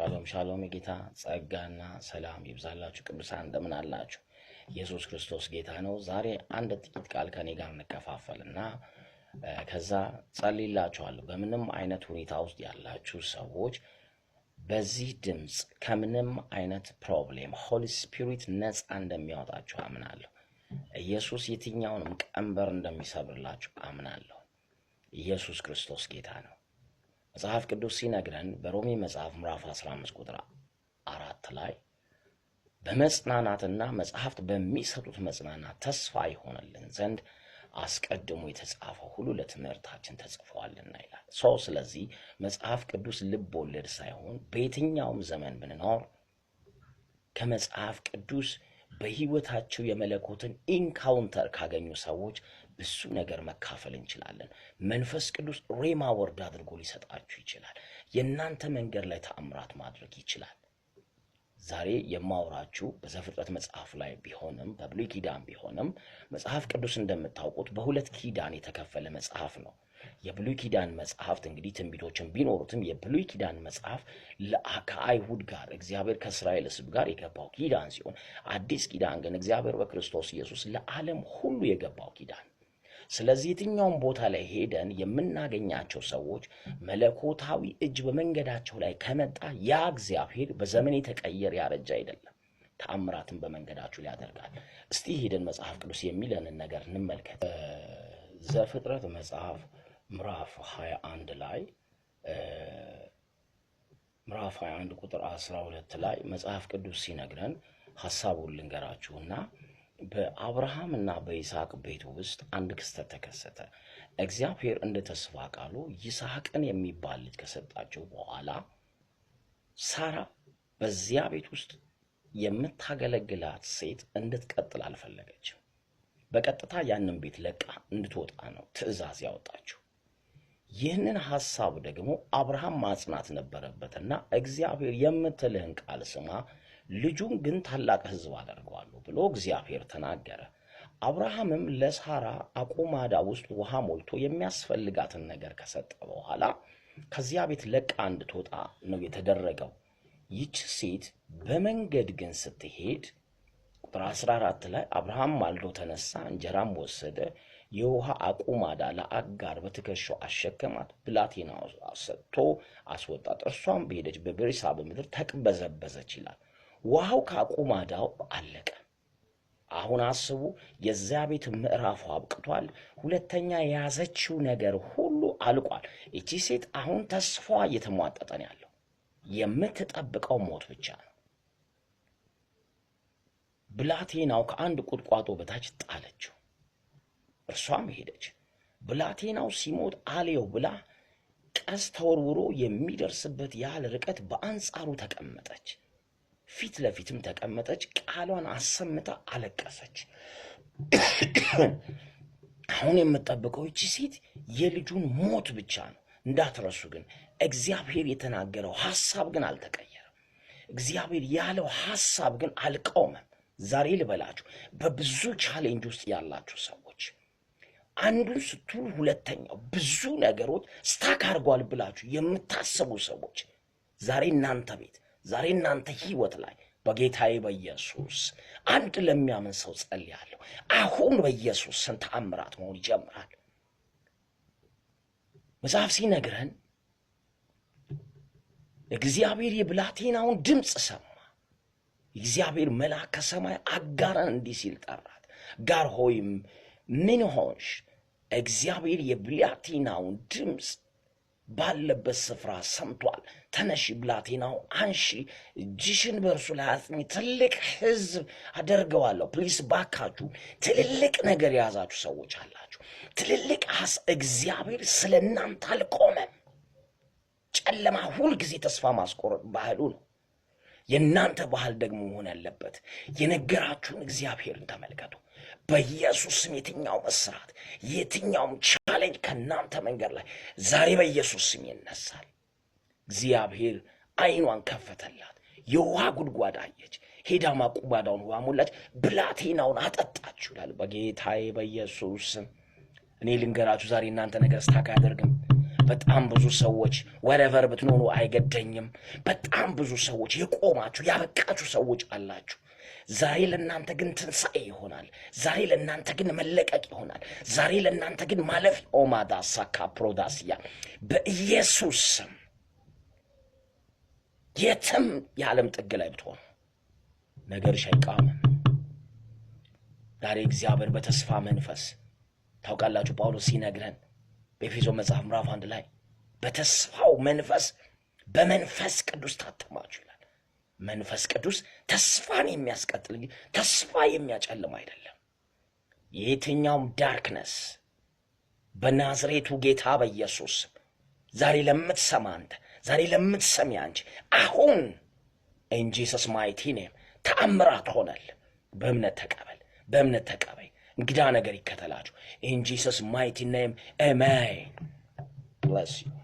ሻሎም ሻሎም የጌታ ጸጋና ሰላም ይብዛላችሁ ቅዱሳን እንደምን አላችሁ? ኢየሱስ ክርስቶስ ጌታ ነው። ዛሬ አንድ ጥቂት ቃል ከኔ ጋር እንከፋፈልና ከዛ ጸልይላችኋለሁ። በምንም አይነት ሁኔታ ውስጥ ያላችሁ ሰዎች በዚህ ድምጽ ከምንም አይነት ፕሮብሌም ሆሊ ስፒሪት ነፃ እንደሚያወጣችሁ አምናለሁ። ኢየሱስ የትኛውንም ቀንበር እንደሚሰብርላችሁ አምናለሁ። ኢየሱስ ክርስቶስ ጌታ ነው። መጽሐፍ ቅዱስ ሲነግረን በሮሜ መጽሐፍ ምዕራፍ 15 ቁጥር 4 ላይ በመጽናናትና መጽሐፍት በሚሰጡት መጽናናት ተስፋ ይሆንልን ዘንድ አስቀድሞ የተጻፈው ሁሉ ለትምህርታችን ተጽፏልና ይላል። ስለዚህ መጽሐፍ ቅዱስ ልብ ወለድ ሳይሆን በየትኛውም ዘመን ብንኖር ከመጽሐፍ ቅዱስ በህይወታቸው የመለኮትን ኢንካውንተር ካገኙ ሰዎች ብዙ ነገር መካፈል እንችላለን። መንፈስ ቅዱስ ሬማ ወርድ አድርጎ ሊሰጣችሁ ይችላል። የእናንተ መንገድ ላይ ተአምራት ማድረግ ይችላል። ዛሬ የማወራችሁ በዘፍጥረት መጽሐፍ ላይ ቢሆንም በብሉይ ኪዳን ቢሆንም መጽሐፍ ቅዱስ እንደምታውቁት በሁለት ኪዳን የተከፈለ መጽሐፍ ነው። የብሉይ ኪዳን መጽሐፍት እንግዲህ ትንቢቶችን ቢኖሩትም የብሉይ ኪዳን መጽሐፍ ከአይሁድ ጋር እግዚአብሔር ከእስራኤል ሕዝብ ጋር የገባው ኪዳን ሲሆን አዲስ ኪዳን ግን እግዚአብሔር በክርስቶስ ኢየሱስ ለዓለም ሁሉ የገባው ኪዳን። ስለዚህ የትኛውም ቦታ ላይ ሄደን የምናገኛቸው ሰዎች መለኮታዊ እጅ በመንገዳቸው ላይ ከመጣ ያ እግዚአብሔር በዘመን የተቀየረ ያረጀ አይደለም፣ ተአምራትን በመንገዳቸው ያደርጋል። እስቲ ሄደን መጽሐፍ ቅዱስ የሚለንን ነገር እንመልከት። ዘፍጥረት መጽሐፍ ምዕራፍ 21 ላይ ምዕራፍ 21 ቁጥር 12 ላይ መጽሐፍ ቅዱስ ሲነግረን ሐሳቡን ልንገራችሁና በአብርሃምና በይስሐቅ ቤት ውስጥ አንድ ክስተት ተከሰተ። እግዚአብሔር እንደ ተስፋ ቃሉ ይስሐቅን የሚባል ልጅ ከሰጣቸው በኋላ ሳራ በዚያ ቤት ውስጥ የምታገለግላት ሴት እንድትቀጥል አልፈለገችም። በቀጥታ ያንን ቤት ለቃ እንድትወጣ ነው ትእዛዝ ያወጣችው። ይህንን ሐሳብ ደግሞ አብርሃም ማጽናት ነበረበትና እግዚአብሔር የምትልህን ቃል ስማ፣ ልጁን ግን ታላቅ ሕዝብ አደርገዋለሁ ብሎ እግዚአብሔር ተናገረ። አብርሃምም ለሳራ አቁማዳ ውስጥ ውሃ ሞልቶ የሚያስፈልጋትን ነገር ከሰጠ በኋላ ከዚያ ቤት ለቃ እንድትወጣ ነው የተደረገው። ይህች ሴት በመንገድ ግን ስትሄድ ቁጥር 14 ላይ አብርሃም ማልዶ ተነሳ፣ እንጀራም ወሰደ፣ የውሃ አቁማዳ ለአጋር በትከሻው አሸከማት፣ ብላቴናው ሰጥቶ አስወጣት። እርሷም በሄደች በቤርሳቤ ምድር ተቅበዘበዘች ይላል። ውሃው ከአቁማዳው አለቀ። አሁን አስቡ፣ የዚያ ቤት ምዕራፉ አብቅቷል። ሁለተኛ የያዘችው ነገር ሁሉ አልቋል። እቺ ሴት አሁን ተስፋዋ እየተሟጠጠ ነው ያለው። የምትጠብቀው ሞት ብቻ ነው። ብላቴናው ከአንድ ቁጥቋጦ በታች ጣለችው፣ እርሷም ሄደች። ብላቴናው ሲሞት አልየው ብላ ቀስ ተወርውሮ የሚደርስበት ያህል ርቀት በአንጻሩ ተቀመጠች። ፊት ለፊትም ተቀመጠች። ቃሏን አሰምታ አለቀሰች። አሁን የምትጠብቀው እቺ ሴት የልጁን ሞት ብቻ ነው። እንዳትረሱ ግን እግዚአብሔር የተናገረው ሐሳብ ግን አልተቀየረም። እግዚአብሔር ያለው ሐሳብ ግን አልቆመም። ዛሬ ልበላችሁ፣ በብዙ ቻሌንጅ ውስጥ ያላችሁ ሰዎች አንዱን ስትሉ ሁለተኛው ብዙ ነገሮች ስታክ አድርጓል ብላችሁ የምታስቡ ሰዎች ዛሬ እናንተ ቤት ዛሬ እናንተ ህይወት ላይ በጌታዬ በኢየሱስ አንድ ለሚያምን ሰው ጸልያለሁ። አሁን በኢየሱስ ስም ተአምራት መሆን ይጀምራል። መጽሐፍ ሲነግረን እግዚአብሔር የብላቴናውን ድምፅ ሰማ። እግዚአብሔር መልአክ ከሰማይ አጋርን እንዲህ ሲል ጠራት፣ ጋር ሆይም ምን ሆንሽ? እግዚአብሔር የብላቴናውን ድምፅ ባለበት ስፍራ ሰምቷል። ተነሺ፣ ብላቴናው አንሺ፣ እጅሽን በእርሱ ላይ አጽኚ፣ ትልቅ ሕዝብ አደርገዋለሁ። ፕሊስ ባካችሁ፣ ትልልቅ ነገር የያዛችሁ ሰዎች አላችሁ። ትልልቅ እግዚአብሔር ስለ እናንተ አልቆመም። ጨለማ ሁልጊዜ ተስፋ ማስቆረጥ ባህሉ ነው። የእናንተ ባህል ደግሞ መሆን ያለበት የነገራችሁን እግዚአብሔርን ተመልከቱ። በኢየሱስ ስም የትኛውም እስራት የትኛውም ቻሌንጅ ከእናንተ መንገድ ላይ ዛሬ በኢየሱስ ስም ይነሳል። እግዚአብሔር ዓይኗን ከፈተላት፣ የውሃ ጉድጓድ አየች፣ ሄዳ ማቁማዳውን ውሃ ሞላች፣ ብላቴናውን አጠጣችሁ ይላል። በጌታዬ በኢየሱስ ስም እኔ ልንገራችሁ ዛሬ እናንተ ነገር ስታካ አያደርግም። በጣም ብዙ ሰዎች wherever ብትኖሩ አይገደኝም በጣም ብዙ ሰዎች የቆማችሁ ያበቃችሁ ሰዎች አላችሁ ዛሬ ለእናንተ ግን ትንሣኤ ይሆናል ዛሬ ለእናንተ ግን መለቀቅ ይሆናል ዛሬ ለእናንተ ግን ማለፍ ኦማዳሳ ካፕሮዳሲያ በኢየሱስ ስም የትም የዓለም ጥግ ላይ ብትሆኑ ነገርሽ አይቃምም ዛሬ እግዚአብሔር በተስፋ መንፈስ ታውቃላችሁ ጳውሎስ ሲነግረን በኤፌሶን መጽሐፍ ምዕራፍ 1 ላይ በተስፋው መንፈስ በመንፈስ ቅዱስ ታተማችሁ ይላል መንፈስ ቅዱስ ተስፋን የሚያስቀጥል እንጂ ተስፋ የሚያጨልም አይደለም የትኛውም ዳርክነስ በናዝሬቱ ጌታ በኢየሱስ ዛሬ ለምትሰማ አንተ ዛሬ ለምትሰሚ አንቺ አሁን in Jesus mighty name ተአምራት ሆነል በእምነት ተቀበል እንግዳ ነገር ይከተላችሁ in Jesus mighty name amen bless you